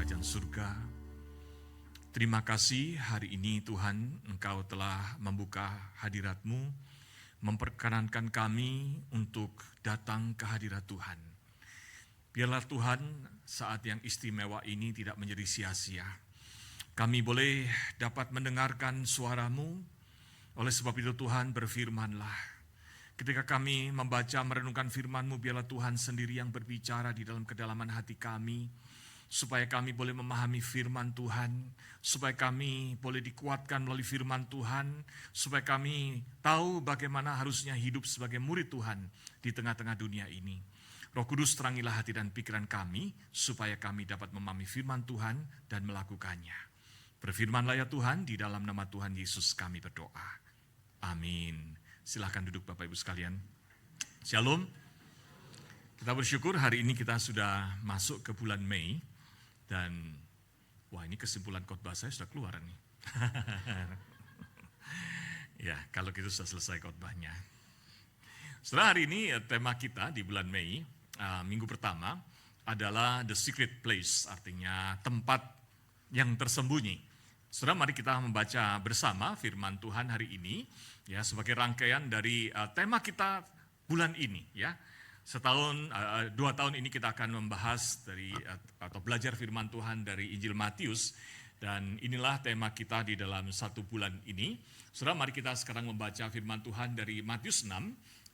kerajaan surga. Terima kasih hari ini Tuhan, Engkau telah membuka hadirat-Mu, memperkenankan kami untuk datang ke hadirat Tuhan. Biarlah Tuhan saat yang istimewa ini tidak menjadi sia-sia. Kami boleh dapat mendengarkan suara-Mu, oleh sebab itu Tuhan berfirman-Lah. Ketika kami membaca merenungkan firman-Mu, biarlah Tuhan sendiri yang berbicara di dalam kedalaman hati kami, supaya kami boleh memahami firman Tuhan, supaya kami boleh dikuatkan melalui firman Tuhan, supaya kami tahu bagaimana harusnya hidup sebagai murid Tuhan di tengah-tengah dunia ini. Roh Kudus, terangilah hati dan pikiran kami, supaya kami dapat memahami firman Tuhan dan melakukannya. Berfirmanlah ya Tuhan, di dalam nama Tuhan Yesus kami berdoa. Amin. Silahkan duduk Bapak Ibu sekalian. Shalom. Kita bersyukur hari ini kita sudah masuk ke bulan Mei. Dan, wah ini kesimpulan khotbah saya sudah keluar nih. Ya, kalau gitu sudah selesai khotbahnya. Setelah hari ini tema kita di bulan Mei, minggu pertama adalah The Secret Place, artinya tempat yang tersembunyi. Saudara, mari kita membaca bersama firman Tuhan hari ini, ya sebagai rangkaian dari tema kita bulan ini, ya. 2 tahun ini kita akan membahas dari atau belajar firman Tuhan dari Injil Matius, dan inilah tema kita di dalam 1 bulan ini. Saudara, mari kita sekarang membaca firman Tuhan dari Matius 6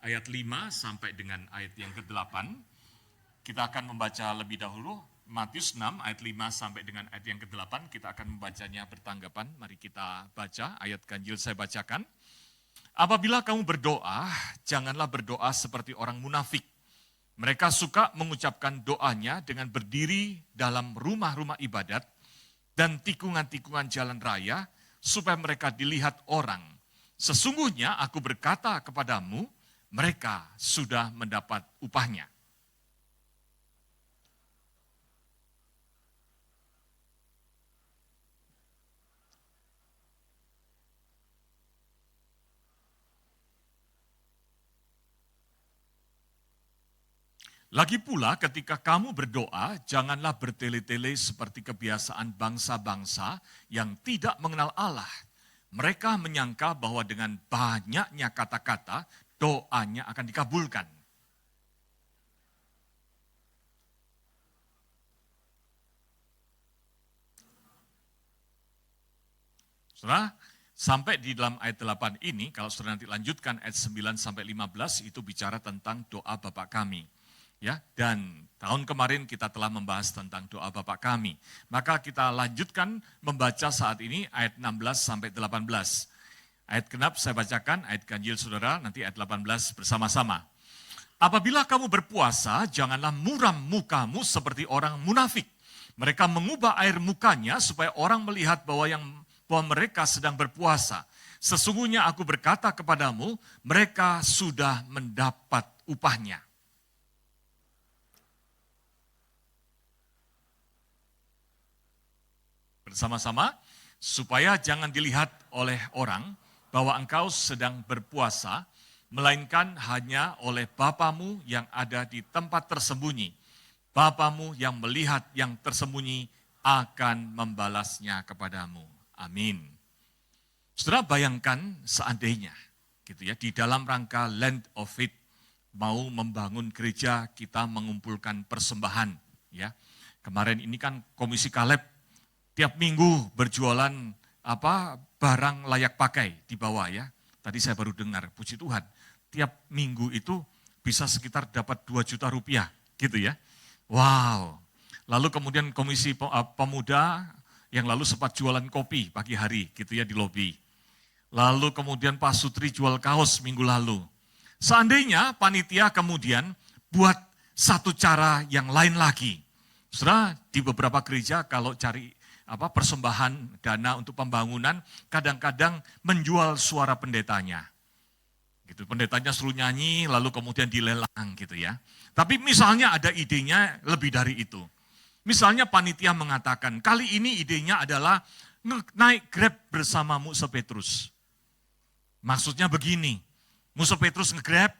ayat 5 sampai dengan ayat yang ke-8. Kita akan membaca lebih dahulu Matius 6 ayat 5 sampai dengan ayat yang ke-8. Kita akan membacanya bertanggapan. Mari kita baca ayat ganjil saya bacakan. Apabila kamu berdoa, janganlah berdoa seperti orang munafik. Mereka suka mengucapkan doanya dengan berdiri dalam rumah-rumah ibadat dan tikungan-tikungan jalan raya supaya mereka dilihat orang. Sesungguhnya aku berkata kepadamu, mereka sudah mendapat upahnya. Lagi pula ketika kamu berdoa, janganlah bertele-tele seperti kebiasaan bangsa-bangsa yang tidak mengenal Allah. Mereka menyangka bahwa dengan banyaknya kata-kata, doanya akan dikabulkan. Saudara, sampai di dalam ayat 8 ini, kalau saudara nanti lanjutkan ayat 9 sampai 15, itu bicara tentang doa Bapa kami. Ya, dan tahun kemarin kita telah membahas tentang doa Bapa kami. Maka kita lanjutkan membaca saat ini ayat 16 sampai 18. Ayat genap saya bacakan, ayat ganjil saudara, nanti ayat 18 bersama-sama. Apabila kamu berpuasa, janganlah muram mukamu seperti orang munafik. Mereka mengubah air mukanya supaya orang melihat bahwa mereka sedang berpuasa. Sesungguhnya aku berkata kepadamu, mereka sudah mendapat upahnya. Bersama-sama, supaya jangan dilihat oleh orang bahwa engkau sedang berpuasa, melainkan hanya oleh Bapamu yang ada di tempat tersembunyi. Bapamu yang melihat yang tersembunyi akan membalasnya kepadamu. Amin. Saudara, bayangkan seandainya, gitu ya, di dalam rangka Land of Faith mau membangun gereja, kita mengumpulkan persembahan. Ya, kemarin ini kan Komisi Kaleb tiap minggu berjualan barang layak pakai di bawah ya. Tadi saya baru dengar, puji Tuhan, tiap minggu itu bisa sekitar dapat 2 juta rupiah gitu ya. Wow. Lalu kemudian Komisi Pemuda yang lalu sempat jualan kopi pagi hari gitu ya di lobi. Lalu kemudian Pak Sutri jual kaos minggu lalu. Seandainya panitia kemudian buat satu cara yang lain lagi. Saudara, di beberapa gereja kalau cari persembahan dana untuk pembangunan, kadang-kadang menjual suara pendetanya. Gitu, pendetanya suruh nyanyi, lalu kemudian dilelang gitu ya. Tapi misalnya ada idenya lebih dari itu. Misalnya panitia mengatakan, kali ini idenya adalah naik Grab bersama Musa Petrus. Maksudnya begini, Musa Petrus nge-Grab,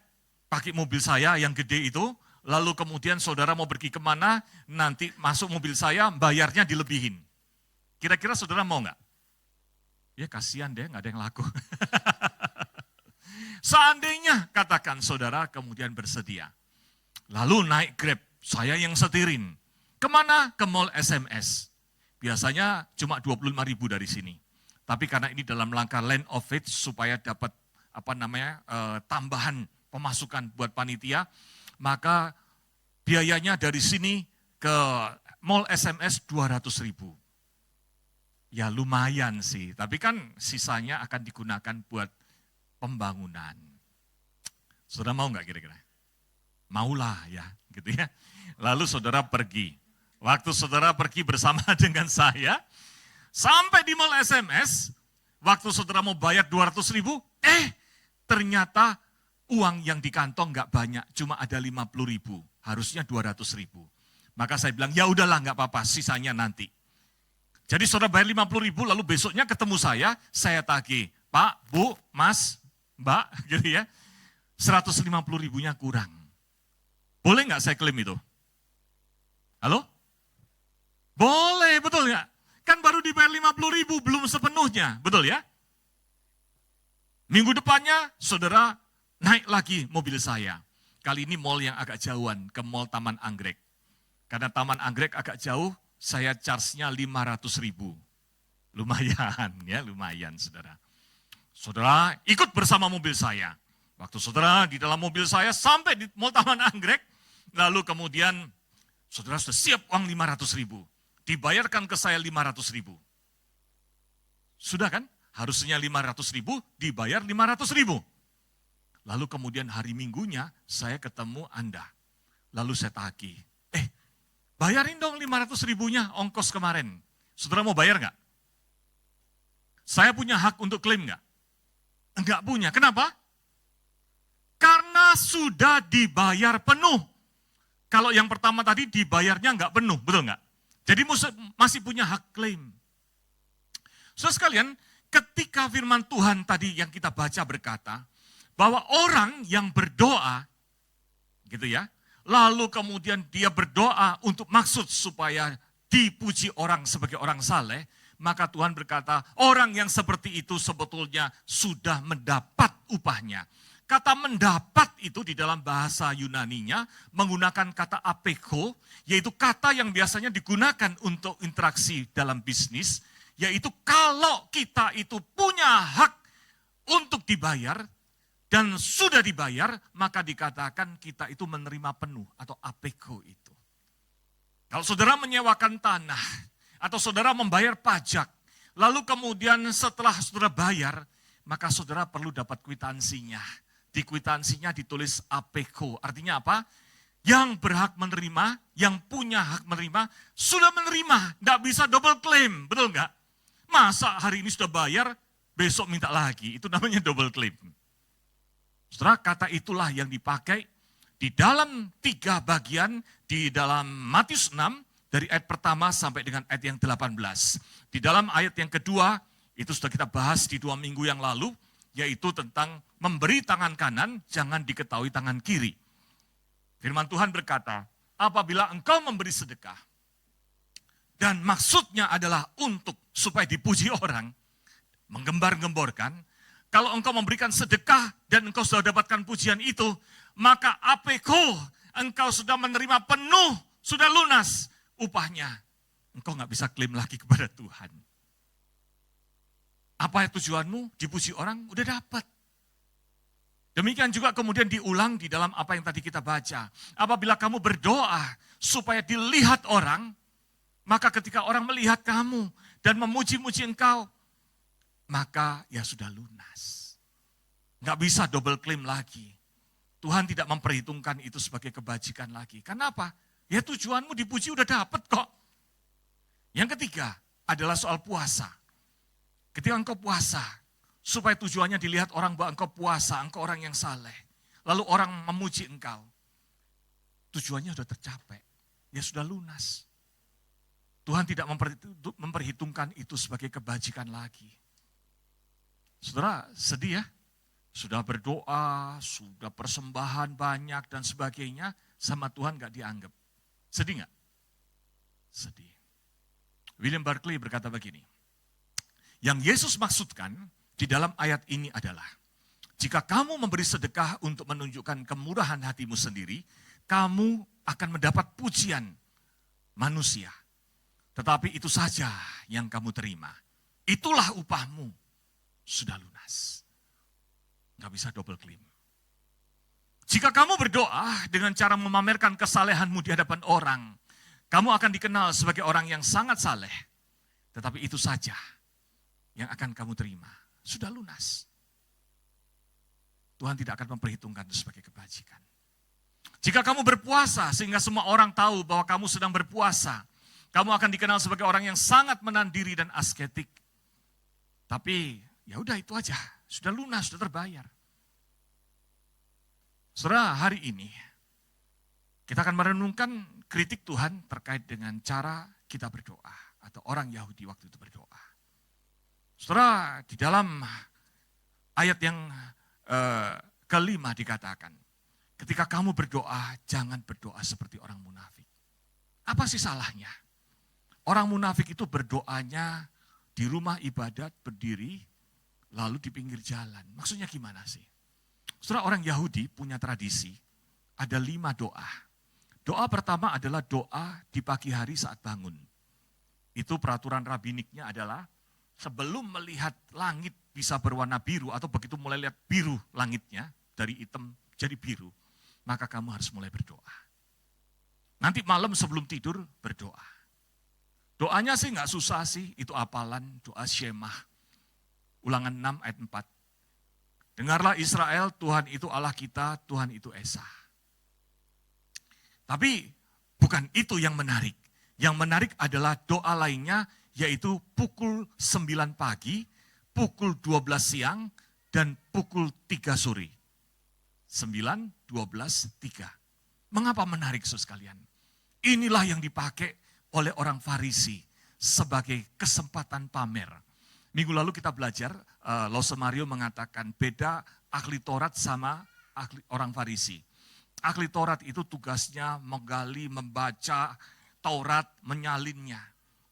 pakai mobil saya yang gede itu, lalu kemudian saudara mau pergi kemana, nanti masuk mobil saya, bayarnya dilebihin. Kira-kira saudara mau nggak? Ya kasihan deh, nggak ada yang laku. Seandainya katakan saudara kemudian bersedia. Lalu naik Grab, saya yang setirin. Kemana? Ke Mall SMS. Biasanya cuma 25.000 dari sini. Tapi karena ini dalam langkah land of faith supaya dapat tambahan pemasukan buat panitia, maka biayanya dari sini ke Mall SMS 200.000. Ya lumayan sih, tapi kan sisanya akan digunakan buat pembangunan. Saudara mau nggak kira-kira? Maulah ya, gitu ya. Lalu saudara pergi. Waktu saudara pergi bersama dengan saya, sampai di Mall SMS, waktu saudara mau bayar 200.000, ternyata uang yang di kantong nggak banyak, cuma ada 50.000, harusnya 200.000. Maka saya bilang, ya udahlah nggak apa-apa, sisanya nanti. Jadi saudara bayar 50.000, lalu besoknya ketemu saya tagih, Pak, Bu, Mas, Mbak, gitu ya, 150.000-nya kurang. Boleh nggak saya klaim itu? Halo? Boleh, betul nggak? Kan baru dibayar 50.000, belum sepenuhnya, betul ya? Minggu depannya, saudara naik lagi mobil saya. Kali ini mall yang agak jauhan, ke Mall Taman Anggrek. Karena Taman Anggrek agak jauh, saya charge-nya 500.000. Lumayan ya, lumayan saudara. Saudara ikut bersama mobil saya. Waktu saudara di dalam mobil saya sampai di Mall Taman Anggrek, lalu kemudian saudara sudah siap uang 500.000. Dibayarkan ke saya 500.000. Sudah kan? Harusnya 500.000, dibayar 500.000. Lalu kemudian hari Minggunya saya ketemu Anda. Lalu saya tagih, bayarin dong 500.000-nya ongkos kemarin. Saudara mau bayar nggak? Saya punya hak untuk klaim nggak? Enggak punya. Kenapa? Karena sudah dibayar penuh. Kalau yang pertama tadi dibayarnya nggak penuh, betul nggak? Jadi masih punya hak klaim. Saudara sekalian, ketika firman Tuhan tadi yang kita baca berkata, bahwa orang yang berdoa, gitu ya, lalu kemudian dia berdoa untuk maksud supaya dipuji orang sebagai orang saleh, maka Tuhan berkata, orang yang seperti itu sebetulnya sudah mendapat upahnya. Kata mendapat itu di dalam bahasa Yunaninya menggunakan kata apeko, yaitu kata yang biasanya digunakan untuk interaksi dalam bisnis, yaitu kalau kita itu punya hak untuk dibayar dan sudah dibayar, maka dikatakan kita itu menerima penuh atau apeko itu. Kalau saudara menyewakan tanah atau saudara membayar pajak, lalu kemudian setelah saudara bayar, maka saudara perlu dapat kwitansinya. Di kwitansinya ditulis apeko, artinya apa? Yang berhak menerima, yang punya hak menerima, sudah menerima, nggak bisa double claim, betul nggak? Masa hari ini sudah bayar, besok minta lagi, itu namanya double claim. Saudara, kata itulah yang dipakai di dalam 3 bagian, di dalam Matius 6, dari ayat pertama sampai dengan ayat yang 18. Di dalam ayat yang kedua, itu sudah kita bahas di 2 minggu yang lalu, yaitu tentang memberi tangan kanan, jangan diketahui tangan kiri. Firman Tuhan berkata, apabila engkau memberi sedekah, dan maksudnya adalah untuk supaya dipuji orang, menggembar-gemborkan, kalau engkau memberikan sedekah dan engkau sudah dapatkan pujian itu, maka apeko, engkau sudah menerima penuh, sudah lunas upahnya. Engkau nggak bisa klaim lagi kepada Tuhan. Apa tujuanmu? Dipuji orang, udah dapat. Demikian juga kemudian diulang di dalam apa yang tadi kita baca. Apabila kamu berdoa supaya dilihat orang, maka ketika orang melihat kamu dan memuji-muji engkau, maka ya sudah lunas. Nggak bisa double claim lagi. Tuhan tidak memperhitungkan itu sebagai kebajikan lagi. Kenapa? Ya tujuanmu dipuji udah dapat kok. Yang ketiga adalah soal puasa. Ketika engkau puasa, supaya tujuannya dilihat orang bahwa engkau puasa, engkau orang yang saleh. Lalu orang memuji engkau. Tujuannya sudah tercapai. Ya sudah lunas. Tuhan tidak memperhitungkan itu sebagai kebajikan lagi. Saudara, sedih ya? Sudah berdoa, sudah persembahan banyak dan sebagainya. sama Tuhan gak dianggap. Sedih gak? Sedih. William Barclay berkata begini, yang Yesus maksudkan di dalam ayat ini adalah, jika kamu memberi sedekah untuk menunjukkan kemurahan hatimu sendiri, kamu akan mendapat pujian manusia. Tetapi itu saja yang kamu terima. Itulah upahmu, sudah lunas. Gak bisa double claim. Jika kamu berdoa dengan cara memamerkan kesalehanmu di hadapan orang, kamu akan dikenal sebagai orang yang sangat saleh. Tetapi itu saja yang akan kamu terima, sudah lunas. Tuhan tidak akan memperhitungkan itu sebagai kebajikan. Jika kamu berpuasa sehingga semua orang tahu bahwa kamu sedang berpuasa, kamu akan dikenal sebagai orang yang sangat menahan diri dan asketik. Tapi ya udah itu aja, sudah lunas, sudah terbayar. Saudara, hari ini kita akan merenungkan kritik Tuhan terkait dengan cara kita berdoa atau orang Yahudi waktu itu berdoa. Saudara, di dalam ayat yang kelima dikatakan, ketika kamu berdoa, jangan berdoa seperti orang munafik. Apa sih salahnya? Orang munafik itu berdoanya di rumah ibadat, berdiri, lalu di pinggir jalan. Maksudnya gimana sih? Saudara, orang Yahudi punya tradisi, ada 5 doa. Doa pertama adalah doa di pagi hari saat bangun. Itu peraturan rabbiniknya adalah, sebelum melihat langit bisa berwarna biru, atau begitu mulai lihat biru langitnya, dari hitam jadi biru, maka kamu harus mulai berdoa. Nanti malam sebelum tidur berdoa. Doanya sih nggak susah sih, itu hafalan, doa Shemah. Ulangan 6 ayat 4. Dengarlah Israel, Tuhan itu Allah kita, Tuhan itu Esa. Tapi bukan itu yang menarik. Yang menarik adalah doa lainnya, yaitu pukul 9 pagi, pukul 12 siang, dan pukul 3 sore. 9, 12, 3. Mengapa menarik, saudara sekalian? Inilah yang dipakai oleh orang Farisi sebagai kesempatan pamer. Minggu lalu kita belajar, Lose Mario mengatakan beda ahli Taurat sama orang Farisi. Ahli Taurat itu tugasnya menggali, membaca Taurat, menyalinnya.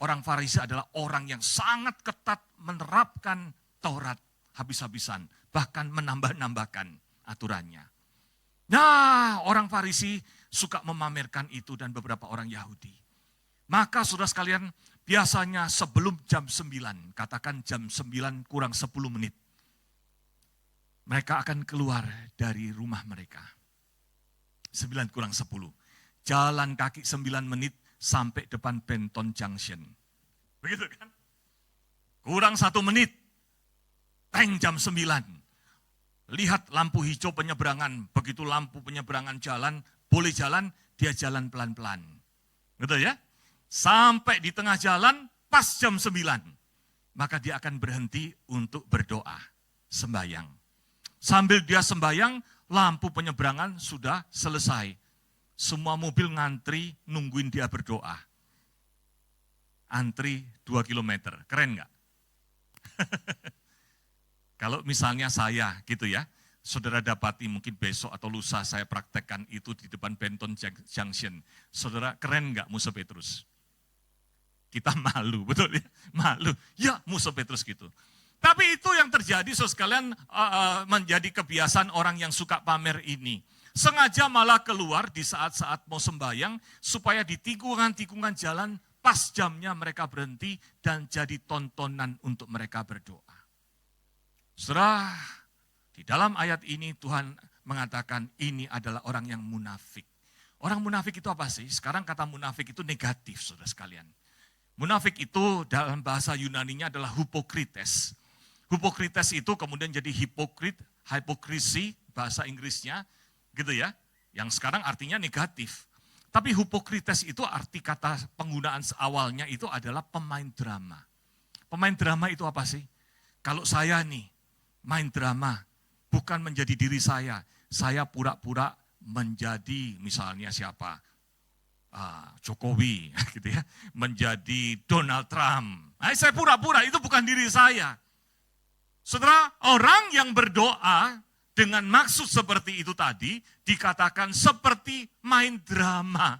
Orang Farisi adalah orang yang sangat ketat menerapkan Taurat habis-habisan, bahkan menambah-nambahkan aturannya. Nah, orang Farisi suka memamerkan itu dan beberapa orang Yahudi. Maka saudara sekalian, biasanya sebelum jam 9, katakan jam 9 kurang 10 menit, mereka akan keluar dari rumah mereka. 9 kurang 10. Jalan kaki 9 menit sampai depan Benton Junction. Begitu kan? Kurang 1 menit, tank jam 9. Lihat lampu hijau penyeberangan, begitu lampu penyeberangan jalan, boleh jalan, dia jalan pelan-pelan. Gitu ya? Sampai di tengah jalan, pas jam 9. Maka dia akan berhenti untuk berdoa, sembahyang. Sambil dia sembahyang, lampu penyeberangan sudah selesai. Semua mobil ngantri, nungguin dia berdoa. Antri 2 kilometer, keren nggak? Kalau misalnya saya gitu ya, saudara dapati mungkin besok atau lusa saya praktekkan itu di depan Benton Junction. Saudara, keren nggak Musa Petrus? Kita malu, betul ya? Malu, ya Musa Petrus gitu. Tapi itu yang terjadi, saudara sekalian, menjadi kebiasaan orang yang suka pamer ini. Sengaja malah keluar di saat-saat mau sembahyang, supaya di tikungan-tikungan jalan, pas jamnya mereka berhenti dan jadi tontonan untuk mereka berdoa. Saudara, di dalam ayat ini Tuhan mengatakan ini adalah orang yang munafik. Orang munafik itu apa sih? Sekarang kata munafik itu negatif, saudara sekalian. Munafik itu dalam bahasa Yunaninya adalah hypocrites. Hypocrites itu kemudian jadi hypocrisy, bahasa Inggrisnya, gitu ya. Yang sekarang artinya negatif. Tapi hypocrites itu arti kata penggunaan awalnya itu adalah pemain drama. Pemain drama itu apa sih? Kalau saya nih, main drama, bukan menjadi diri saya pura-pura menjadi misalnya siapa, Jokowi, gitu ya, menjadi Donald Trump. Nah, saya pura-pura, itu bukan diri saya. Saudara, orang yang berdoa dengan maksud seperti itu tadi, dikatakan seperti main drama.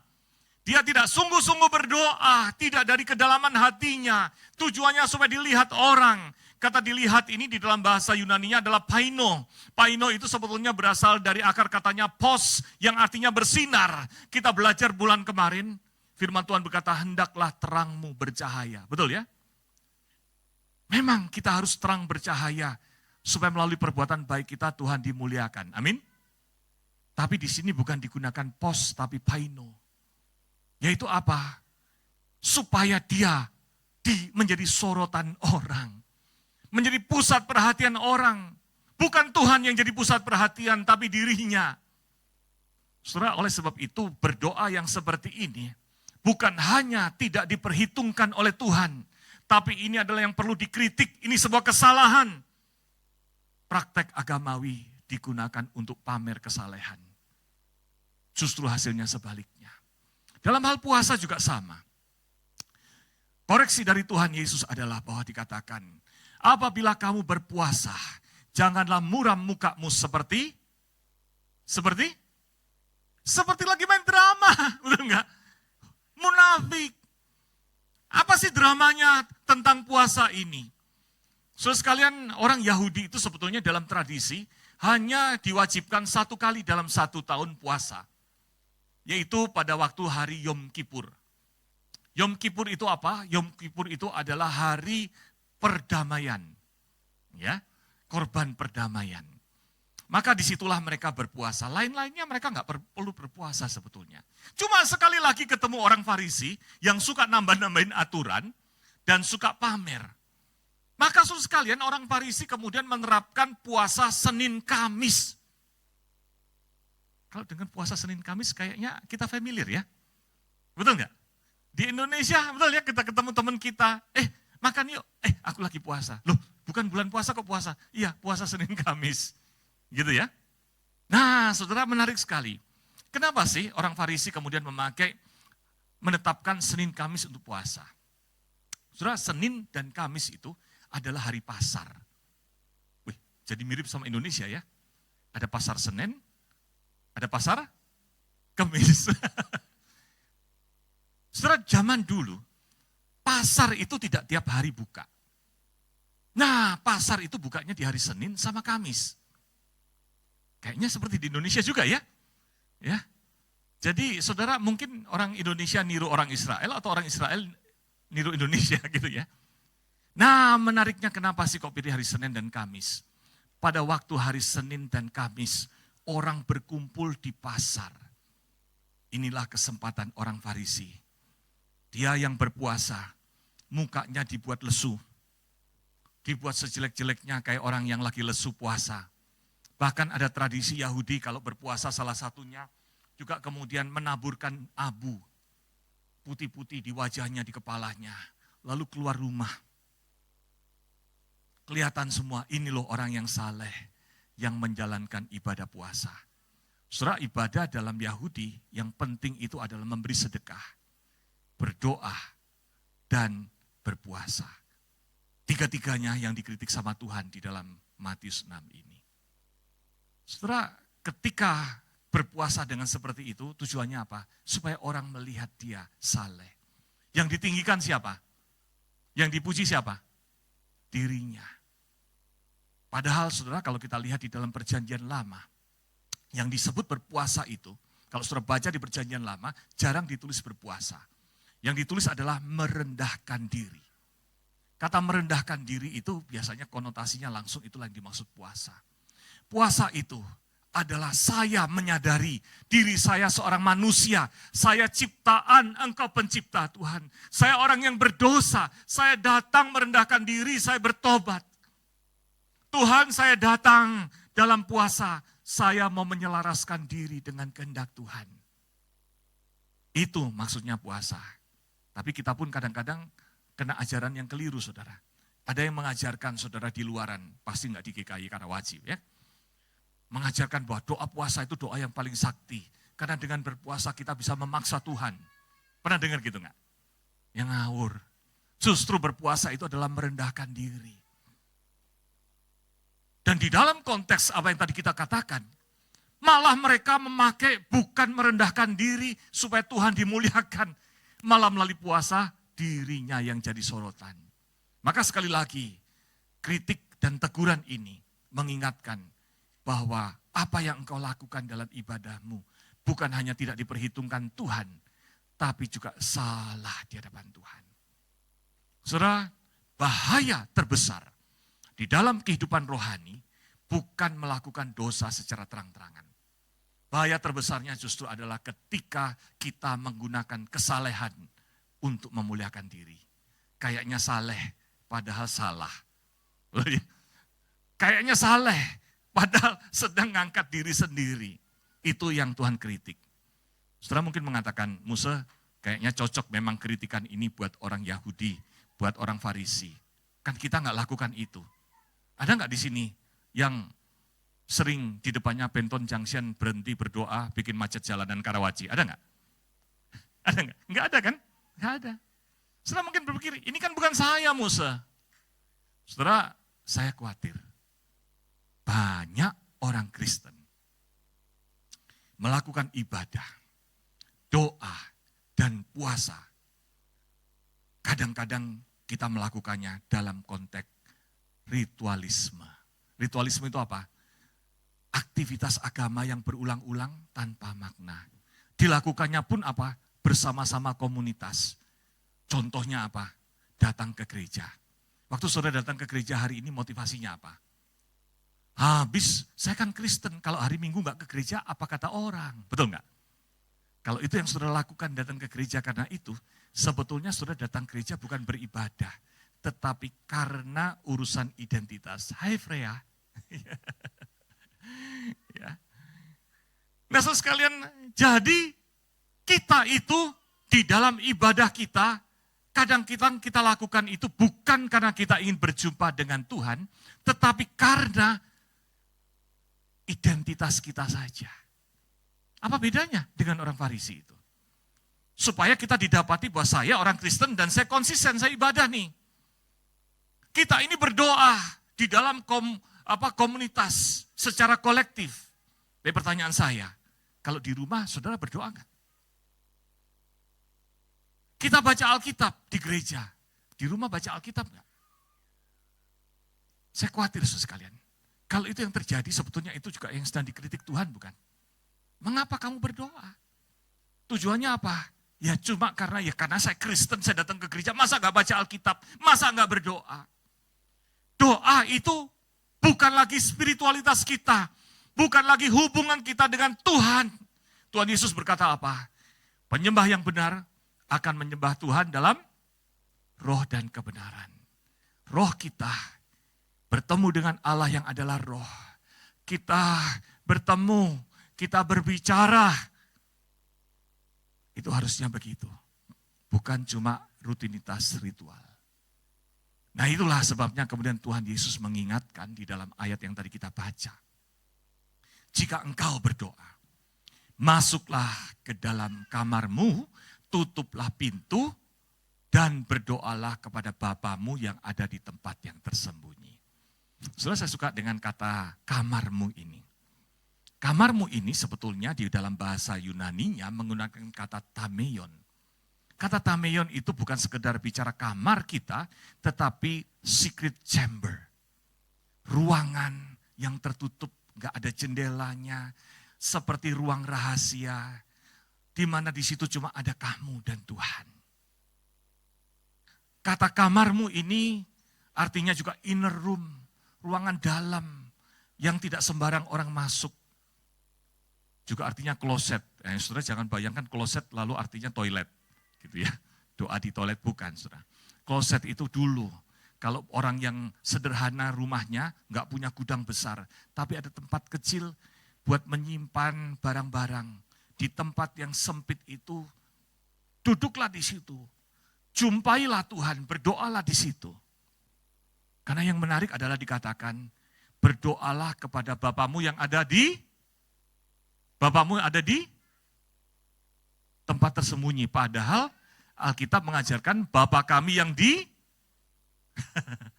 Dia tidak sungguh-sungguh berdoa, tidak dari kedalaman hatinya. Tujuannya supaya dilihat orang. Kata dilihat ini di dalam bahasa Yunaninya adalah paino. Paino itu sebetulnya berasal dari akar katanya pos, yang artinya bersinar. Kita belajar bulan kemarin, firman Tuhan berkata, hendaklah terangmu bercahaya. Betul ya? Memang kita harus terang bercahaya, supaya melalui perbuatan baik kita Tuhan dimuliakan. Amin? Tapi di sini bukan digunakan pos, tapi paino. Yaitu apa? Supaya dia menjadi sorotan orang. Menjadi pusat perhatian orang. Bukan Tuhan yang jadi pusat perhatian, tapi dirinya. Saudara, oleh sebab itu berdoa yang seperti ini, bukan hanya tidak diperhitungkan oleh Tuhan, tapi ini adalah yang perlu dikritik, ini sebuah kesalahan. Praktek agamawi digunakan untuk pamer kesalehan. Justru hasilnya sebaliknya. Dalam hal puasa juga sama. Koreksi dari Tuhan Yesus adalah bahwa dikatakan, apabila kamu berpuasa, janganlah muram mukamu seperti lagi main drama, betul enggak? Munafik. Apa sih dramanya tentang puasa ini? Saudara sekalian, orang Yahudi itu sebetulnya dalam tradisi hanya diwajibkan 1 kali dalam 1 tahun puasa. Yaitu pada waktu hari Yom Kippur. Yom Kippur itu apa? Yom Kippur itu adalah hari perdamaian. Ya, korban perdamaian. Maka disitulah mereka berpuasa. Lain-lainnya mereka nggak perlu berpuasa sebetulnya. Cuma sekali lagi ketemu orang Farisi yang suka nambah-nambahin aturan dan suka pamer. Maka saudara sekalian, orang Farisi kemudian menerapkan puasa Senin Kamis. Kalau dengan puasa Senin Kamis kayaknya kita familiar ya. Betul nggak? Di Indonesia, betul ya, kita ketemu teman kita, makan yuk, aku lagi puasa. Loh, bukan bulan puasa kok puasa? Iya, puasa Senin Kamis. Gitu ya. Nah, saudara, menarik sekali. Kenapa sih orang Farisi kemudian menetapkan Senin Kamis untuk puasa? Saudara, Senin dan Kamis itu adalah hari pasar. Wih, jadi mirip sama Indonesia ya. Ada pasar Senin, ada pasar Kamis. Saudara, zaman dulu, pasar itu tidak tiap hari buka. Nah, pasar itu bukanya di hari Senin sama Kamis. Kayaknya seperti di Indonesia juga ya. Ya. Jadi saudara, mungkin orang Indonesia niru orang Israel atau orang Israel niru Indonesia gitu ya. Nah, menariknya kenapa sih kok pilih hari Senin dan Kamis? Pada waktu hari Senin dan Kamis, orang berkumpul di pasar. Inilah kesempatan orang Farisi. Dia yang berpuasa, mukanya dibuat lesu. Dibuat sejelek-jeleknya kayak orang yang lagi lesu puasa. Bahkan ada tradisi Yahudi kalau berpuasa salah satunya juga kemudian menaburkan abu putih-putih di wajahnya, di kepalanya. Lalu keluar rumah. Kelihatan semua, ini loh orang yang saleh, yang menjalankan ibadah puasa. Saudara, ibadah dalam Yahudi yang penting itu adalah memberi sedekah, berdoa, dan berpuasa. Tiga-tiganya yang dikritik sama Tuhan di dalam Matius 6 ini. Saudara, ketika berpuasa dengan seperti itu, tujuannya apa? Supaya orang melihat dia saleh. Yang ditinggikan siapa? Yang dipuji siapa? Dirinya. Padahal saudara, kalau kita lihat di dalam perjanjian lama, yang disebut berpuasa itu, kalau saudara baca di perjanjian lama, jarang ditulis berpuasa. Yang ditulis adalah merendahkan diri. Kata merendahkan diri itu biasanya konotasinya langsung itulah yang dimaksud puasa. Puasa itu adalah saya menyadari diri saya seorang manusia. Saya ciptaan, Engkau pencipta Tuhan. Saya orang yang berdosa. Saya datang merendahkan diri, saya bertobat. Tuhan, saya datang dalam puasa. Saya mau menyelaraskan diri dengan kehendak Tuhan. Itu maksudnya puasa. Tapi kita pun kadang-kadang kena ajaran yang keliru, saudara. Ada yang mengajarkan saudara di luaran, pasti nggak di GKI karena wajib ya. Mengajarkan bahwa doa puasa itu doa yang paling sakti. Karena dengan berpuasa kita bisa memaksa Tuhan. Pernah dengar gitu nggak? Yang ngawur. Justru berpuasa itu adalah merendahkan diri. Dan di dalam konteks apa yang tadi kita katakan, malah mereka memakai bukan merendahkan diri supaya Tuhan dimuliakan. Malah melalui puasa dirinya yang jadi sorotan. Maka sekali lagi, kritik dan teguran ini mengingatkan bahwa apa yang engkau lakukan dalam ibadahmu bukan hanya tidak diperhitungkan Tuhan, tapi juga salah di hadapan Tuhan. Saudara, bahaya terbesar di dalam kehidupan rohani bukan melakukan dosa secara terang-terangan. Bahaya terbesarnya justru adalah ketika kita menggunakan kesalehan untuk memuliakan diri. Kayaknya saleh, padahal salah. Kayaknya saleh, padahal sedang ngangkat diri sendiri. Itu yang Tuhan kritik. Saudara mungkin mengatakan, Musa kayaknya cocok memang kritikan ini buat orang Yahudi, buat orang Farisi. Kan kita nggak lakukan itu. Ada nggak di sini yang sering di depannya Benton Junction berhenti berdoa, bikin macet jalanan Karawaci? Ada nggak? Ada nggak? Nggak ada kan? Nggak ada. Saudara mungkin berpikir, ini kan bukan saya Musa. Saudara, saya khawatir. Banyak orang Kristen melakukan ibadah, doa, dan puasa. Kadang-kadang kita melakukannya dalam konteks ritualisme. Ritualisme itu apa? Aktivitas agama yang berulang-ulang tanpa makna. Dilakukannya pun apa? Bersama-sama komunitas. Contohnya apa? Datang ke gereja. Waktu saudara datang ke gereja hari ini motivasinya apa? Habis, saya kan Kristen, kalau hari Minggu nggak ke gereja, apa kata orang? Betul nggak? Kalau itu yang saudara lakukan, datang ke gereja karena itu, sebetulnya saudara datang ke gereja bukan beribadah, tetapi karena urusan identitas. Hai Freya. Ya. Nah saudara sekalian, jadi kita itu di dalam ibadah kita, kadang-kadang kita lakukan itu bukan karena kita ingin berjumpa dengan Tuhan, tetapi karena identitas kita saja. Apa bedanya dengan orang Farisi itu? Supaya kita didapati bahwa saya orang Kristen dan saya konsisten, saya ibadah nih. Kita ini berdoa di dalam komunitas secara kolektif. Tapi pertanyaan saya, kalau di rumah saudara berdoa enggak? Kita baca Alkitab di gereja, di rumah baca Alkitab enggak? Saya khawatir saudara sekalian. Kalau itu yang terjadi sebetulnya itu juga yang sedang dikritik Tuhan bukan? Mengapa kamu berdoa? Tujuannya apa? Ya cuma karena saya Kristen, saya datang ke gereja, masa enggak baca Alkitab, masa enggak berdoa? Doa itu bukan lagi spiritualitas kita, bukan lagi hubungan kita dengan Tuhan. Tuhan Yesus berkata apa? Penyembah yang benar akan menyembah Tuhan dalam roh dan kebenaran. Roh kita bertemu dengan Allah yang adalah roh. Kita bertemu, kita berbicara. Itu harusnya begitu. Bukan cuma rutinitas ritual. Nah itulah sebabnya kemudian Tuhan Yesus mengingatkan di dalam ayat yang tadi kita baca. Jika engkau berdoa, masuklah ke dalam kamarmu, tutuplah pintu, dan berdoalah kepada Bapamu yang ada di tempat yang tersembunyi. Saudara, saya suka dengan kata kamarmu ini. Kamarmu ini sebetulnya di dalam bahasa Yunaninya menggunakan kata tameion. Kata tameion itu bukan sekedar bicara kamar kita, tetapi secret chamber. Ruangan yang tertutup, gak ada jendelanya, seperti ruang rahasia, di mana di situ cuma ada kamu dan Tuhan. Kata kamarmu ini artinya juga inner room, ruangan dalam yang tidak sembarang orang masuk. Juga artinya kloset. Saudara jangan bayangkan kloset lalu artinya toilet. Gitu ya, doa di toilet bukan, saudara. Kloset itu dulu, kalau orang yang sederhana rumahnya, nggak punya gudang besar, tapi ada tempat kecil buat menyimpan barang-barang. Di tempat yang sempit itu, duduklah di situ, jumpailah Tuhan, berdoalah di situ. Karena yang menarik adalah dikatakan, berdoalah kepada Bapamu yang ada di, Bapamu yang ada di tempat tersembunyi. Padahal Alkitab mengajarkan Bapa kami yang di,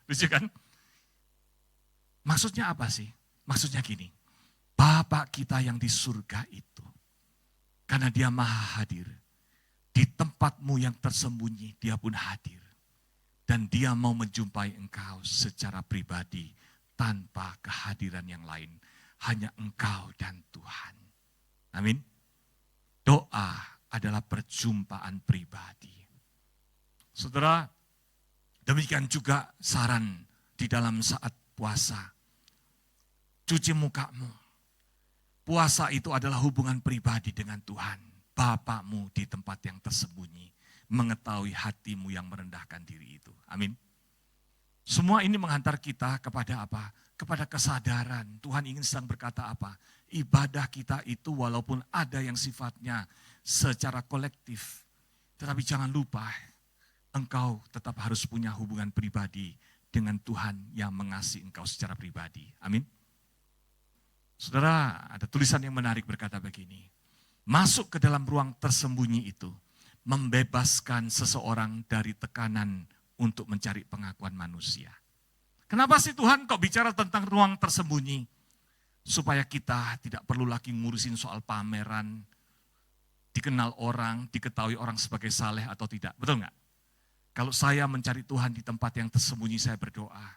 lucu kan? Maksudnya apa sih? Maksudnya gini, Bapa kita yang di surga itu, karena dia maha hadir, di tempatmu yang tersembunyi dia pun hadir. Dan dia mau menjumpai engkau secara pribadi tanpa kehadiran yang lain. Hanya engkau dan Tuhan. Amin. Doa adalah perjumpaan pribadi. Saudara, demikian juga saran di dalam saat puasa. Cuci mukamu. Puasa itu adalah hubungan pribadi dengan Tuhan. Bapamu di tempat yang tersembunyi. Mengetahui hatimu yang merendahkan diri itu. Amin. Semua ini menghantar kita kepada apa? Kepada kesadaran. Tuhan ingin sedang berkata apa? Ibadah kita itu walaupun ada yang sifatnya secara kolektif. Tetapi jangan lupa, engkau tetap harus punya hubungan pribadi dengan Tuhan yang mengasihi engkau secara pribadi. Amin. Saudara, ada tulisan yang menarik berkata begini. Masuk ke dalam ruang tersembunyi itu, membebaskan seseorang dari tekanan untuk mencari pengakuan manusia. Kenapa sih Tuhan kok bicara tentang ruang tersembunyi? Supaya kita tidak perlu lagi ngurusin soal pameran, dikenal orang, diketahui orang sebagai saleh atau tidak. Betul nggak? Kalau saya mencari Tuhan di tempat yang tersembunyi, saya berdoa,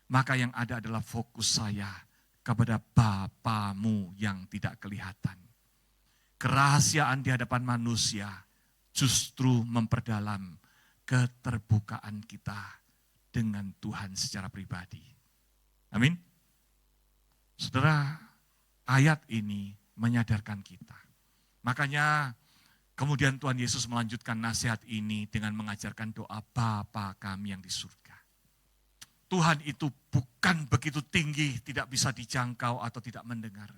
maka yang ada adalah fokus saya kepada Bapamu yang tidak kelihatan. Kerahasiaan di hadapan manusia justru memperdalam keterbukaan kita dengan Tuhan secara pribadi. Amin. Saudara, ayat ini menyadarkan kita. Makanya kemudian Tuhan Yesus melanjutkan nasihat ini dengan mengajarkan doa Bapa kami yang di surga. Tuhan itu bukan begitu tinggi, tidak bisa dijangkau atau tidak mendengar.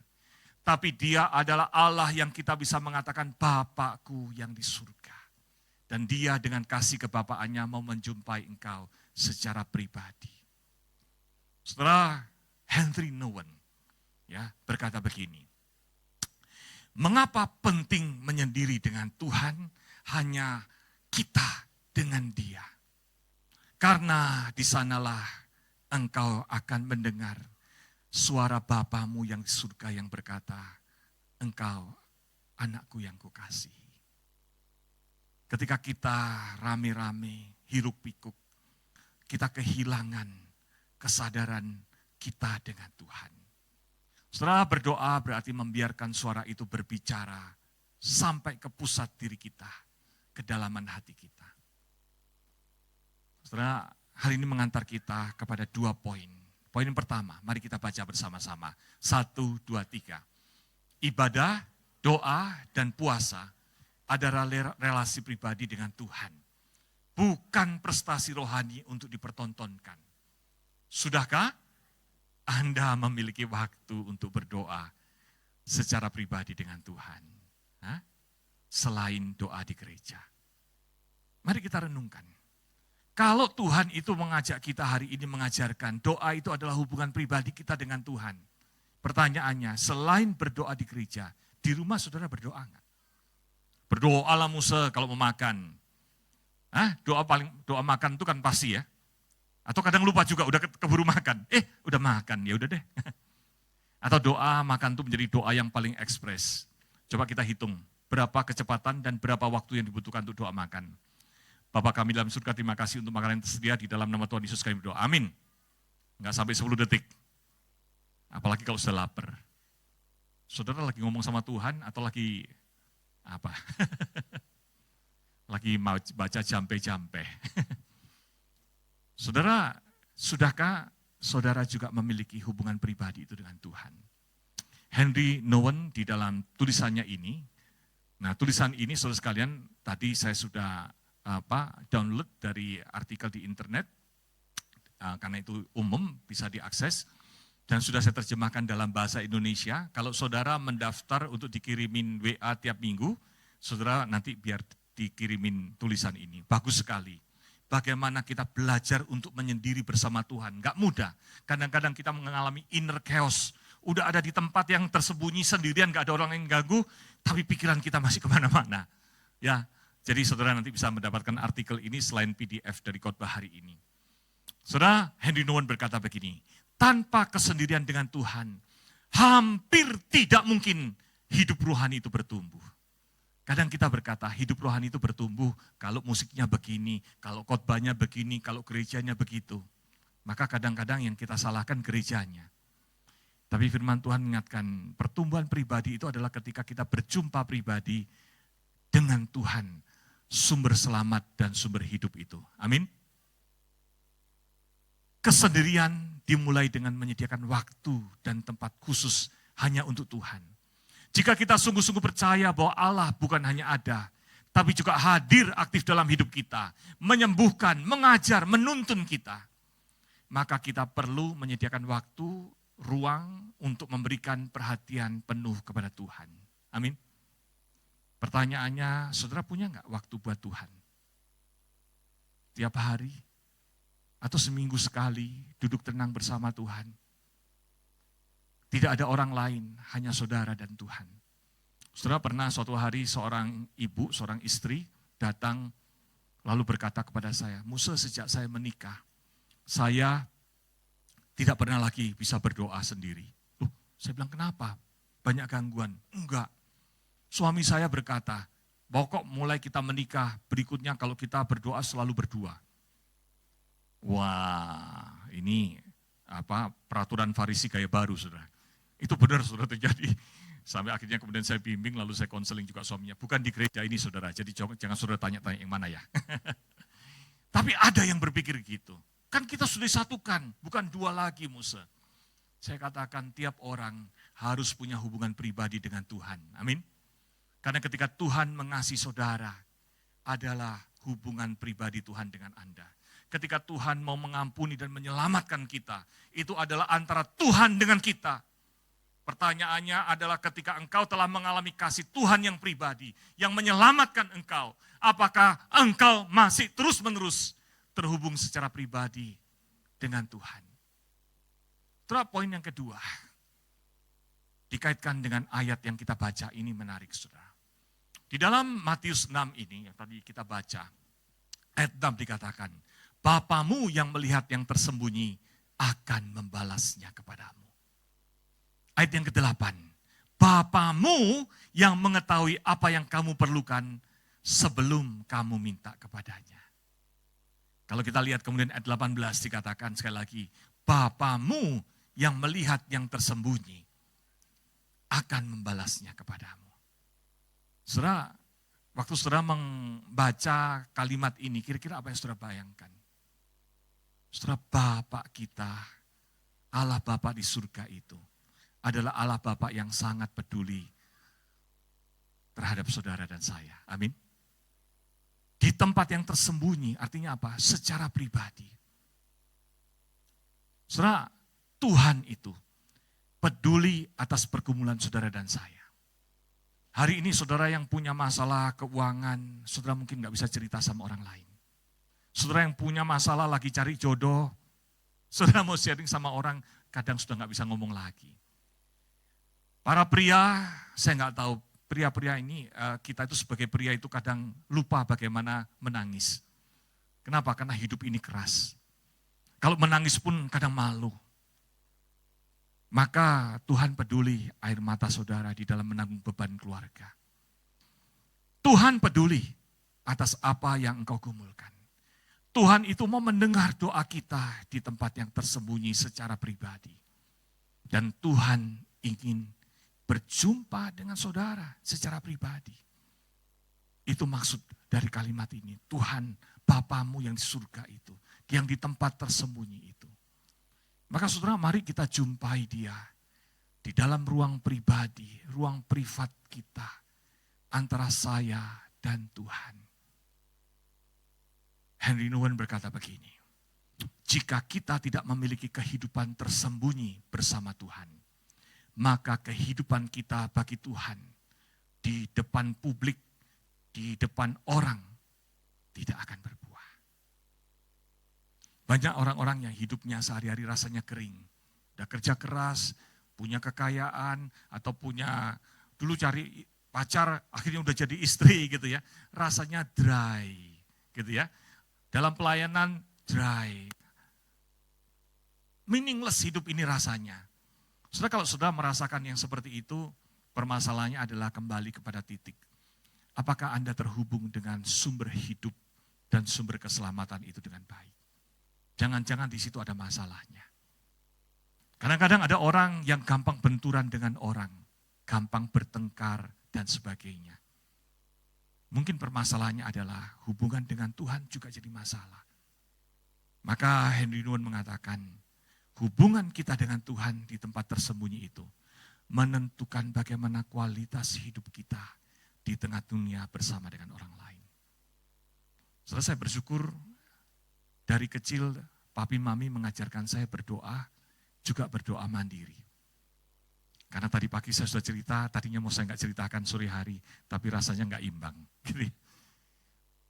Tapi dia adalah Allah yang kita bisa mengatakan Bapakku yang di surga. Dan dia dengan kasih kebapaannya mau menjumpai engkau secara pribadi. Saudara, Henry Nouwen berkata begini. Mengapa penting menyendiri dengan Tuhan hanya kita dengan dia? Karena di sanalah engkau akan mendengar suara Bapamu yang di surga yang berkata, engkau anakku yang kukasihi. Ketika kita rame-rame, hiruk pikuk, kita kehilangan kesadaran kita dengan Tuhan. Setelah berdoa berarti membiarkan suara itu berbicara sampai ke pusat diri kita, kedalaman hati kita. Setelah hari ini mengantar kita kepada 2 poin. Poin yang pertama, mari kita baca bersama-sama. 1, 2, 3. Ibadah, doa, dan puasa adalah relasi pribadi dengan Tuhan. Bukan prestasi rohani untuk dipertontonkan. Sudahkah Anda memiliki waktu untuk berdoa secara pribadi dengan Tuhan? Selain doa di gereja. Mari kita renungkan. Kalau Tuhan itu mengajak kita hari ini mengajarkan, doa itu adalah hubungan pribadi kita dengan Tuhan. Pertanyaannya, selain berdoa di gereja, di rumah saudara berdoa enggak? Berdoalah Musa kalau mau makan. Doa makan itu kan pasti ya. Atau kadang lupa juga, udah keburu makan. Udah makan, ya udah deh. Atau doa makan itu menjadi doa yang paling ekspres. Coba kita hitung, berapa kecepatan dan berapa waktu yang dibutuhkan untuk doa makan. Bapa kami dalam surga, terima kasih untuk makanan yang tersedia di dalam nama Tuhan Yesus kami berdoa. Amin. Enggak sampai 10 detik. Apalagi kalau sudah lapar. Saudara lagi ngomong sama Tuhan atau lagi apa? Lagi mau baca jampe-jampe. Saudara, sudahkah saudara juga memiliki hubungan pribadi itu dengan Tuhan? Henry Nouwen di dalam tulisannya ini, tulisan ini saudara sekalian tadi saya sudah download dari artikel di internet, karena itu umum bisa diakses, dan sudah saya terjemahkan dalam bahasa Indonesia. Kalau saudara mendaftar untuk dikirimin WA tiap minggu, saudara nanti biar dikirimin tulisan ini. Bagus sekali. Bagaimana kita belajar untuk menyendiri bersama Tuhan. Gak mudah. Kadang-kadang kita mengalami inner chaos. Udah ada di tempat yang tersembunyi sendirian, gak ada orang yang ganggu, tapi pikiran kita masih kemana-mana. Ya, jadi saudara nanti bisa mendapatkan artikel ini selain PDF dari khotbah hari ini. Saudara, Henry Nouwen berkata begini, tanpa kesendirian dengan Tuhan, hampir tidak mungkin hidup rohani itu bertumbuh. Kadang kita berkata hidup rohani itu bertumbuh kalau musiknya begini, kalau khotbahnya begini, kalau gerejanya begitu. Maka kadang-kadang yang kita salahkan gerejanya. Tapi firman Tuhan mengingatkan pertumbuhan pribadi itu adalah ketika kita berjumpa pribadi dengan Tuhan, sumber selamat dan sumber hidup itu. Amin. Kesendirian dimulai dengan menyediakan waktu dan tempat khusus hanya untuk Tuhan. Jika kita sungguh-sungguh percaya bahwa Allah bukan hanya ada, tapi juga hadir aktif dalam hidup kita, menyembuhkan, mengajar, menuntun kita, maka kita perlu menyediakan waktu, ruang untuk memberikan perhatian penuh kepada Tuhan. Amin. Pertanyaannya, saudara punya enggak waktu buat Tuhan? Tiap hari? Atau seminggu sekali duduk tenang bersama Tuhan? Tidak ada orang lain, hanya saudara dan Tuhan. Saudara pernah suatu hari seorang ibu, seorang istri datang lalu berkata kepada saya, Musa sejak saya menikah, saya tidak pernah lagi bisa berdoa sendiri. Saya bilang kenapa? Banyak gangguan. Enggak. Suami saya berkata, pokok mulai kita menikah, berikutnya kalau kita berdoa selalu berdua. Wah, ini peraturan Farisi gaya baru, saudara. Itu benar, saudara, terjadi. Sampai akhirnya kemudian saya bimbing, lalu saya konseling juga suaminya. Bukan di gereja ini, saudara, jadi jangan saudara tanya-tanya yang mana ya. Tapi ada yang berpikir gitu. Kan kita sudah disatukan, bukan dua lagi, Musa. Saya katakan tiap orang harus punya hubungan pribadi dengan Tuhan. Amin. Karena ketika Tuhan mengasihi saudara, adalah hubungan pribadi Tuhan dengan Anda. Ketika Tuhan mau mengampuni dan menyelamatkan kita, itu adalah antara Tuhan dengan kita. Pertanyaannya adalah ketika engkau telah mengalami kasih Tuhan yang pribadi, yang menyelamatkan engkau, apakah engkau masih terus-menerus terhubung secara pribadi dengan Tuhan? Terus poin yang kedua, dikaitkan dengan ayat yang kita baca ini menarik, saudara. Di dalam Matius 6 ini, yang tadi kita baca, ayat 6 dikatakan, Bapamu yang melihat yang tersembunyi akan membalasnya kepadamu. Ayat yang ke-8, Bapamu yang mengetahui apa yang kamu perlukan sebelum kamu minta kepadanya. Kalau kita lihat kemudian ayat 18 dikatakan sekali lagi, Bapamu yang melihat yang tersembunyi akan membalasnya kepadamu. Saudara, waktu saudara membaca kalimat ini, kira-kira apa yang saudara bayangkan? Saudara, Bapak kita, Allah Bapa di surga itu, adalah Allah Bapa yang sangat peduli terhadap saudara dan saya. Amin. Di tempat yang tersembunyi, artinya apa? Secara pribadi. Saudara, Tuhan itu peduli atas pergumulan saudara dan saya. Hari ini saudara yang punya masalah keuangan, saudara mungkin gak bisa cerita sama orang lain. Saudara yang punya masalah lagi cari jodoh, saudara mau sharing sama orang, kadang sudah gak bisa ngomong lagi. Para pria, saya nggak tahu, pria-pria ini, kita itu sebagai pria itu kadang lupa bagaimana menangis. Kenapa? Karena hidup ini keras. Kalau menangis pun kadang malu. Maka Tuhan peduli air mata saudara di dalam menanggung beban keluarga. Tuhan peduli atas apa yang engkau gumulkan. Tuhan itu mau mendengar doa kita di tempat yang tersembunyi secara pribadi. Dan Tuhan ingin berjumpa dengan saudara secara pribadi. Itu maksud dari kalimat ini. Tuhan Bapamu yang di surga itu, yang di tempat tersembunyi itu. Maka saudara, mari kita jumpai Dia di dalam ruang pribadi, ruang privat kita antara saya dan Tuhan. Henry Nouwen berkata begini, jika kita tidak memiliki kehidupan tersembunyi bersama Tuhan, maka kehidupan kita bagi Tuhan di depan publik, di depan orang, tidak akan berbuah. Banyak orang-orang yang hidupnya sehari-hari rasanya kering. Udah kerja keras, punya kekayaan, atau punya, dulu cari pacar, akhirnya udah jadi istri gitu ya. Rasanya dry gitu ya. Dalam pelayanan dry. Meaningless hidup ini rasanya. Saudara, kalau saudara merasakan yang seperti itu, permasalahannya adalah kembali kepada titik. Apakah Anda terhubung dengan sumber hidup dan sumber keselamatan itu dengan baik? Jangan-jangan di situ ada masalahnya. Kadang-kadang ada orang yang gampang benturan dengan orang, gampang bertengkar dan sebagainya. Mungkin permasalahannya adalah hubungan dengan Tuhan juga jadi masalah. Maka Henry Nouwen mengatakan, hubungan kita dengan Tuhan di tempat tersembunyi itu menentukan bagaimana kualitas hidup kita di tengah dunia bersama dengan orang lain. Setelah saya bersyukur, dari kecil papi mami mengajarkan saya berdoa, juga berdoa mandiri. Karena tadi pagi saya sudah cerita, tadinya mau saya nggak ceritakan sore hari, tapi rasanya nggak imbang. Gitu.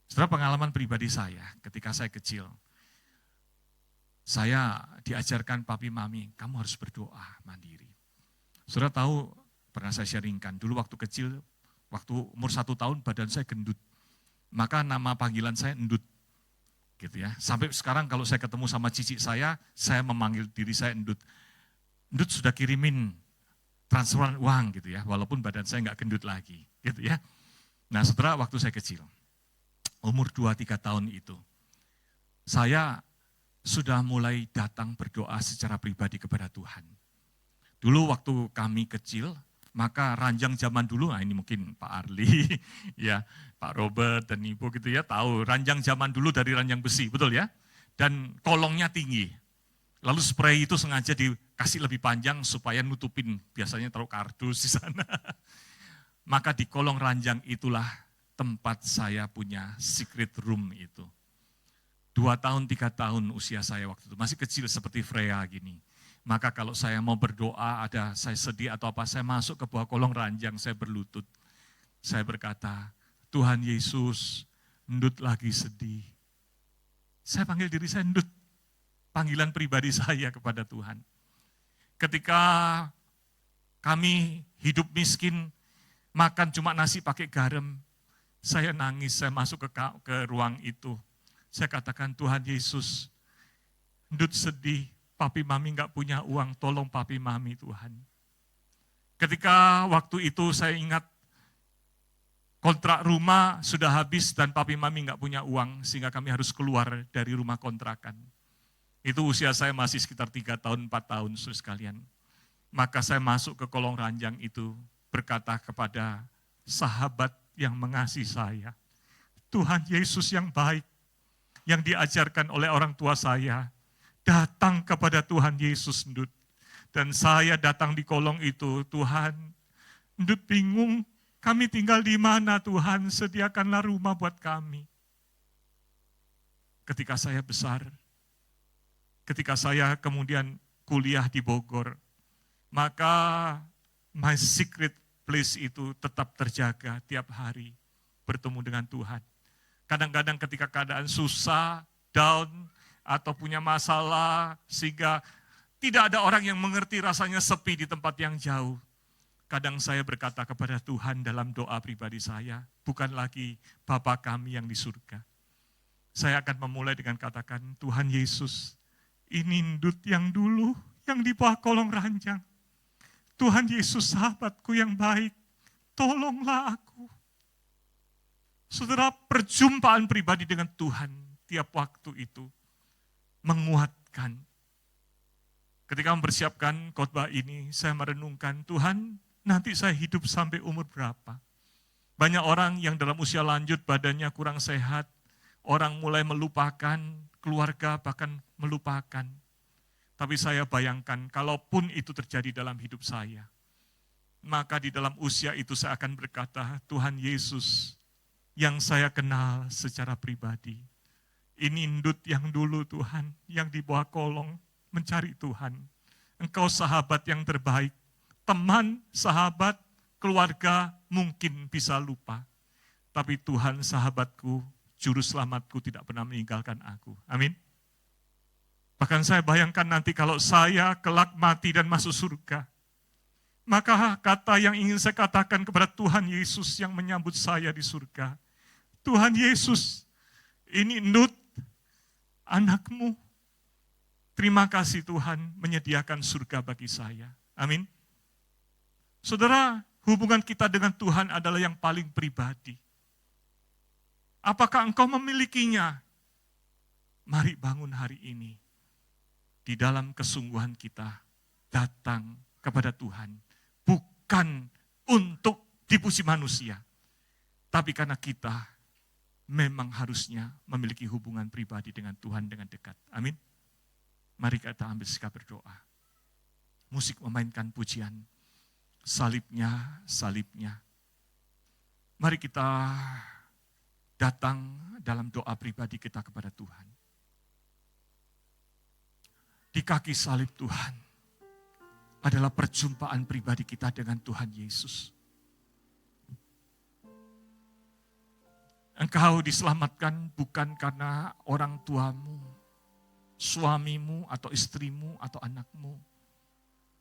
Setelah pengalaman pribadi saya, ketika saya kecil, saya diajarkan papi mami, kamu harus berdoa mandiri. Saudara tahu, pernah saya sharingkan, dulu waktu kecil, waktu umur 1 tahun badan saya gendut. Maka nama panggilan saya Endut. Gitu ya. Sampai sekarang kalau saya ketemu sama cici saya memanggil diri saya Endut. Endut sudah kirimin transferan uang gitu ya, walaupun badan saya nggak gendut lagi. Gitu ya. Nah setelah waktu saya kecil, umur 2-3 tahun itu, saya sudah mulai datang berdoa secara pribadi kepada Tuhan. Dulu waktu kami kecil, maka ranjang zaman dulu, nah ini mungkin Pak Arli, ya Pak Robert dan Ibu gitu ya, tahu ranjang zaman dulu dari ranjang besi, betul ya? Dan kolongnya tinggi. Lalu spray itu sengaja dikasih lebih panjang supaya nutupin, biasanya taruh kardus di sana. Maka di kolong ranjang itulah tempat saya punya secret room itu. 2 tahun, 3 tahun usia saya waktu itu, masih kecil seperti Freya gini. Maka kalau saya mau berdoa, ada saya sedih atau apa, saya masuk ke bawah kolong ranjang, saya berlutut. Saya berkata, Tuhan Yesus, Endut lagi sedih. Saya panggil diri saya Endut, panggilan pribadi saya kepada Tuhan. Ketika kami hidup miskin, makan cuma nasi pakai garam, saya nangis, saya masuk ke ruang itu. Saya katakan, Tuhan Yesus, Endut sedih, papi mami nggak punya uang, tolong papi mami Tuhan. Ketika waktu itu saya ingat kontrak rumah sudah habis dan papi mami nggak punya uang sehingga kami harus keluar dari rumah kontrakan. Itu usia saya masih sekitar 3 tahun, 4 tahun saudara sekalian. Maka saya masuk ke kolong ranjang itu berkata kepada sahabat yang mengasihi saya, Tuhan Yesus yang baik, yang diajarkan oleh orang tua saya, datang kepada Tuhan Yesus, Endut. Dan saya datang di kolong itu, Tuhan, Endut bingung, kami tinggal di mana Tuhan, sediakanlah rumah buat kami. Ketika saya besar, ketika saya kemudian kuliah di Bogor, maka my secret place itu tetap terjaga tiap hari, bertemu dengan Tuhan. Kadang-kadang ketika keadaan susah, down, atau punya masalah, sehingga tidak ada orang yang mengerti rasanya sepi di tempat yang jauh. Kadang saya berkata kepada Tuhan dalam doa pribadi saya, bukan lagi Bapa kami yang di surga. Saya akan memulai dengan katakan, Tuhan Yesus, ini Endut yang dulu, yang di bawah kolong ranjang. Tuhan Yesus sahabatku yang baik, tolonglah aku. Saudara, perjumpaan pribadi dengan Tuhan tiap waktu itu menguatkan. Ketika mempersiapkan khotbah ini, saya merenungkan, Tuhan, nanti saya hidup sampai umur berapa? Banyak orang yang dalam usia lanjut badannya kurang sehat, orang mulai melupakan, keluarga bahkan melupakan. Tapi saya bayangkan, kalaupun itu terjadi dalam hidup saya, maka di dalam usia itu saya akan berkata, Tuhan Yesus yang saya kenal secara pribadi, ini Endut yang dulu Tuhan, yang di bawah kolong mencari Tuhan. Engkau sahabat yang terbaik, teman, sahabat, keluarga mungkin bisa lupa. Tapi Tuhan sahabatku, juru selamatku tidak pernah meninggalkan aku. Amin. Bahkan saya bayangkan nanti kalau saya kelak mati dan masuk surga, maka kata yang ingin saya katakan kepada Tuhan Yesus yang menyambut saya di surga, Tuhan Yesus, ini Endut, anakmu, Terima kasih Tuhan menyediakan surga bagi saya. Amin. Saudara, hubungan kita dengan Tuhan adalah yang paling pribadi. Apakah engkau memilikinya? Mari bangun hari ini. Di dalam kesungguhan kita datang kepada Tuhan. Bukan untuk dipuji manusia. Tapi karena kita memang harusnya memiliki hubungan pribadi dengan Tuhan dengan dekat. Amin. Mari kita ambil sikap berdoa. Musik memainkan pujian. Salibnya, salibnya. Mari kita datang dalam doa pribadi kita kepada Tuhan. Di kaki salib Tuhan adalah perjumpaan pribadi kita dengan Tuhan Yesus. Engkau diselamatkan bukan karena orang tuamu, suamimu atau istrimu atau anakmu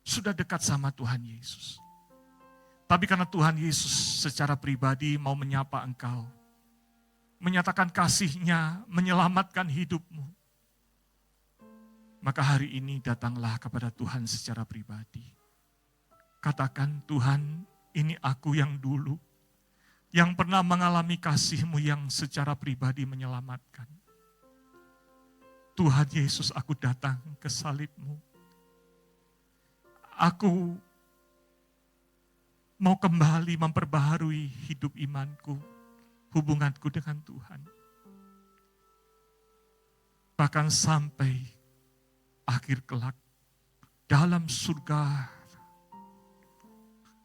sudah dekat sama Tuhan Yesus. Tapi karena Tuhan Yesus secara pribadi mau menyapa engkau, menyatakan kasih-Nya, menyelamatkan hidupmu. Maka hari ini datanglah kepada Tuhan secara pribadi. Katakan, Tuhan, ini aku yang dulu, yang pernah mengalami kasih-Mu yang secara pribadi menyelamatkan. Tuhan Yesus, aku datang ke salib-Mu. Aku mau kembali memperbaharui hidup imanku, hubunganku dengan Tuhan. Bahkan sampai akhir kelak, dalam surga,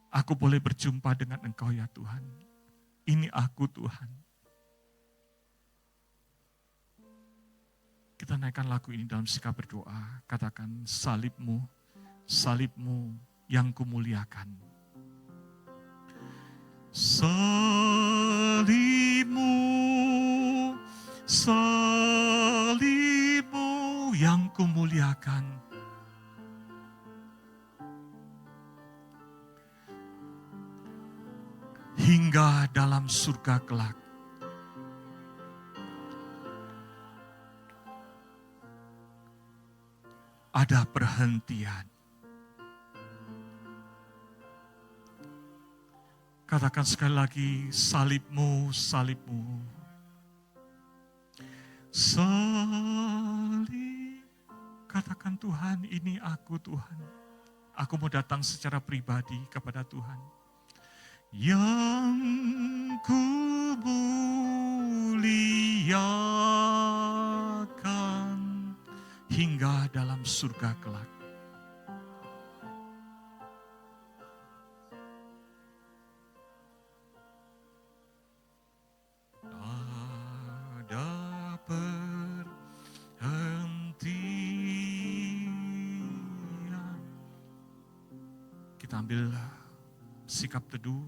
aku boleh berjumpa dengan Engkau ya Tuhan. Ini aku Tuhan. Kita naikkan lagu ini dalam sikap berdoa. Katakan, salib-Mu, salib-Mu yang kumuliakan. Salib-Mu, salib-Mu yang kumuliakan. Hingga dalam surga kelak. Ada perhentian. Katakan sekali lagi, salib-Mu, salib-Mu. Salib. Katakan, Tuhan, ini aku Tuhan. Aku mau datang secara pribadi kepada Tuhan. Yang kumuliakan hingga dalam surga kelak. Ada perhentian. Kita ambil sikap teduh,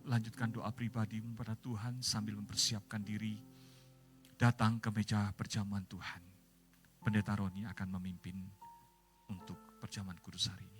lanjutkan doa pribadi kepada Tuhan sambil mempersiapkan diri datang ke meja perjamuan Tuhan. Pendeta Roni akan memimpin untuk perjamuan kudus hari ini.